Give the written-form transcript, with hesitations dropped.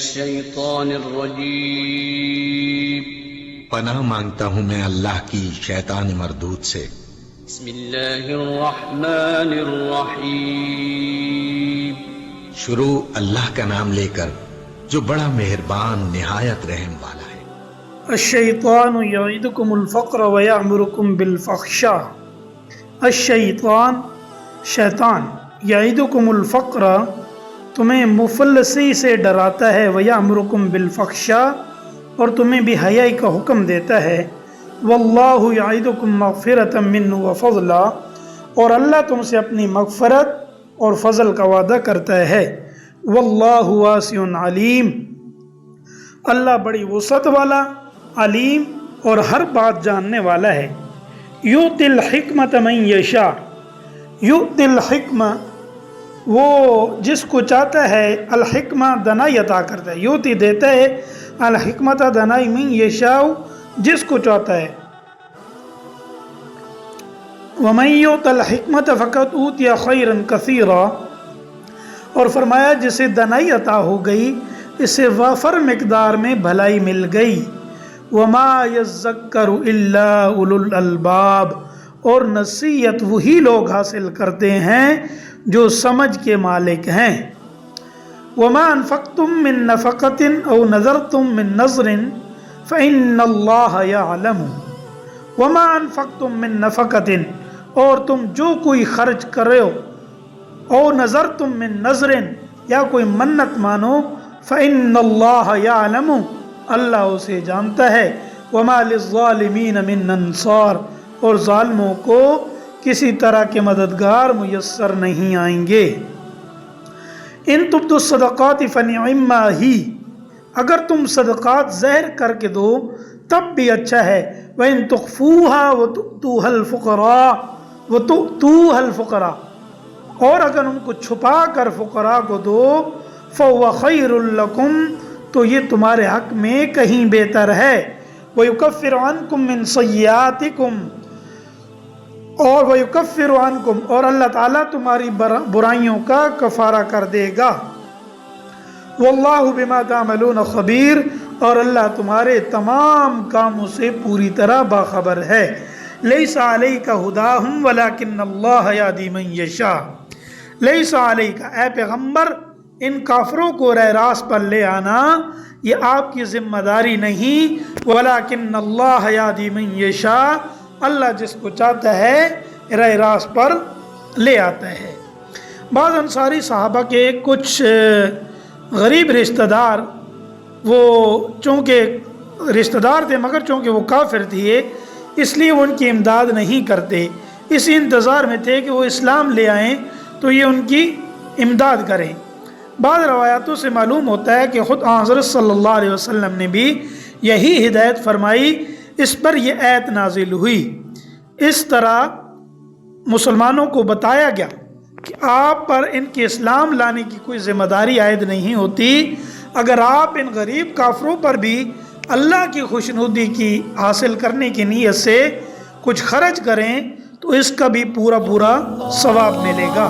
الشيطان الرجيم پناہ مانگتا ہوں میں اللہ کی شیطان مردود سے۔ بسم اللہ الرحمن الرحیم شروع اللہ کا نام لے کر جو بڑا مہربان نہایت رحم والا ہے۔ الشیطان یعدکم الفقر ویأمرکم بالفحشاء۔ الشیطان شیطان یعدکم الفقر تمہیں مفلسی سے ڈراتا ہے، ویأمرکم بالفحشاء اور تمہیں بھی حیائی کا حکم دیتا ہے۔ واللہ یعدکم مغفرۃ منہ وفضلا اور اللہ تم سے اپنی مغفرت اور فضل کا وعدہ کرتا ہے۔ واللہ واسع علیم اللہ بڑی وسعت والا، علیم اور ہر بات جاننے والا ہے۔ یؤتی الحکمۃ من یشاء، یؤتی الحکمہ وہ جس کو چاہتا ہے، الحکمہ دانائی عطا کرتا ہے، یؤتی دیتا ہے، الحکمۃ دانائی، من یشاء جس کو چاہتا ہے۔ ومن یؤت الحکمۃ فقد اوتی خیرا کثیرا اور فرمایا جسے دانائی عطا ہو گئی اسے وافر مقدار میں بھلائی مل گئی۔ وما یذکر الا اولو الالباب اور نصیحت وہی لوگ حاصل کرتے ہیں جو سمجھ کے مالک ہیں۔ وما انفقتم من نفقۃ او نذرتم من نذر فإن اللہ یعلم۔ وما انفقتم من نفقۃ اور تم جو کوئی خرچ کرو، او نذرتم من نذر یا کوئی منت مانو، فإن اللہ یعلم اللہ اسے جانتا ہے۔ وما للظالمین من انصار اور ظالموں کو کسی طرح کے مددگار میسر نہیں آئیں گے۔ ان تبدوا الصدقات فنعما ہی اگر تم صدقات ظاہر کر کے دو تب بھی اچھا ہے۔ وَإِن تُخْفُوهَا وَتُؤْتُوهَا الْفُقَرَاءَ اور اگر ان کو چھپا کر فقراء کو دو، فَهُوَ خَيْرٌ لَكُمْ تو یہ تمہارے حق میں کہیں بہتر ہے۔ وَيُكَفِّرُ عَنْكُمْ مِنْ سَيِّئَاتِكُمْ اور وَيُكَفِّرُ عَنْكُمْ اور اللہ تعالیٰ تمہاری برائیوں کا کفارہ کر دے گا۔ واللہ بما تعملون خبیر اور اللہ تمہارے تمام کاموں سے پوری طرح باخبر ہے۔ لیس علیک ھداھم ولکن اللہ یہدی من یشاء۔ لیس علیک اے پیغمبر ان کافروں کو راہ راست پر لے آنا یہ آپ کی ذمہ داری نہیں، ولکن اللہ یہدی من یشاء اللہ جس کو چاہتا ہے راہ راست پر لے آتا ہے۔ بعض انصاری صحابہ کے کچھ غریب رشتہ دار وہ چونکہ رشتہ دار تھے مگر چونکہ وہ کافر تھے اس لیے وہ ان کی امداد نہیں کرتے، اسی انتظار میں تھے کہ وہ اسلام لے آئیں تو یہ ان کی امداد کریں۔ بعض روایاتوں سے معلوم ہوتا ہے کہ خود حضرت صلی اللہ علیہ وسلم نے بھی یہی ہدایت فرمائی، اس پر یہ آیت نازل ہوئی۔ اس طرح مسلمانوں کو بتایا گیا کہ آپ پر ان کے اسلام لانے کی کوئی ذمہ داری عائد نہیں ہوتی، اگر آپ ان غریب کافروں پر بھی اللہ کی خوشنودی کی حاصل کرنے کی نیت سے کچھ خرچ کریں تو اس کا بھی پورا ثواب ملے گا۔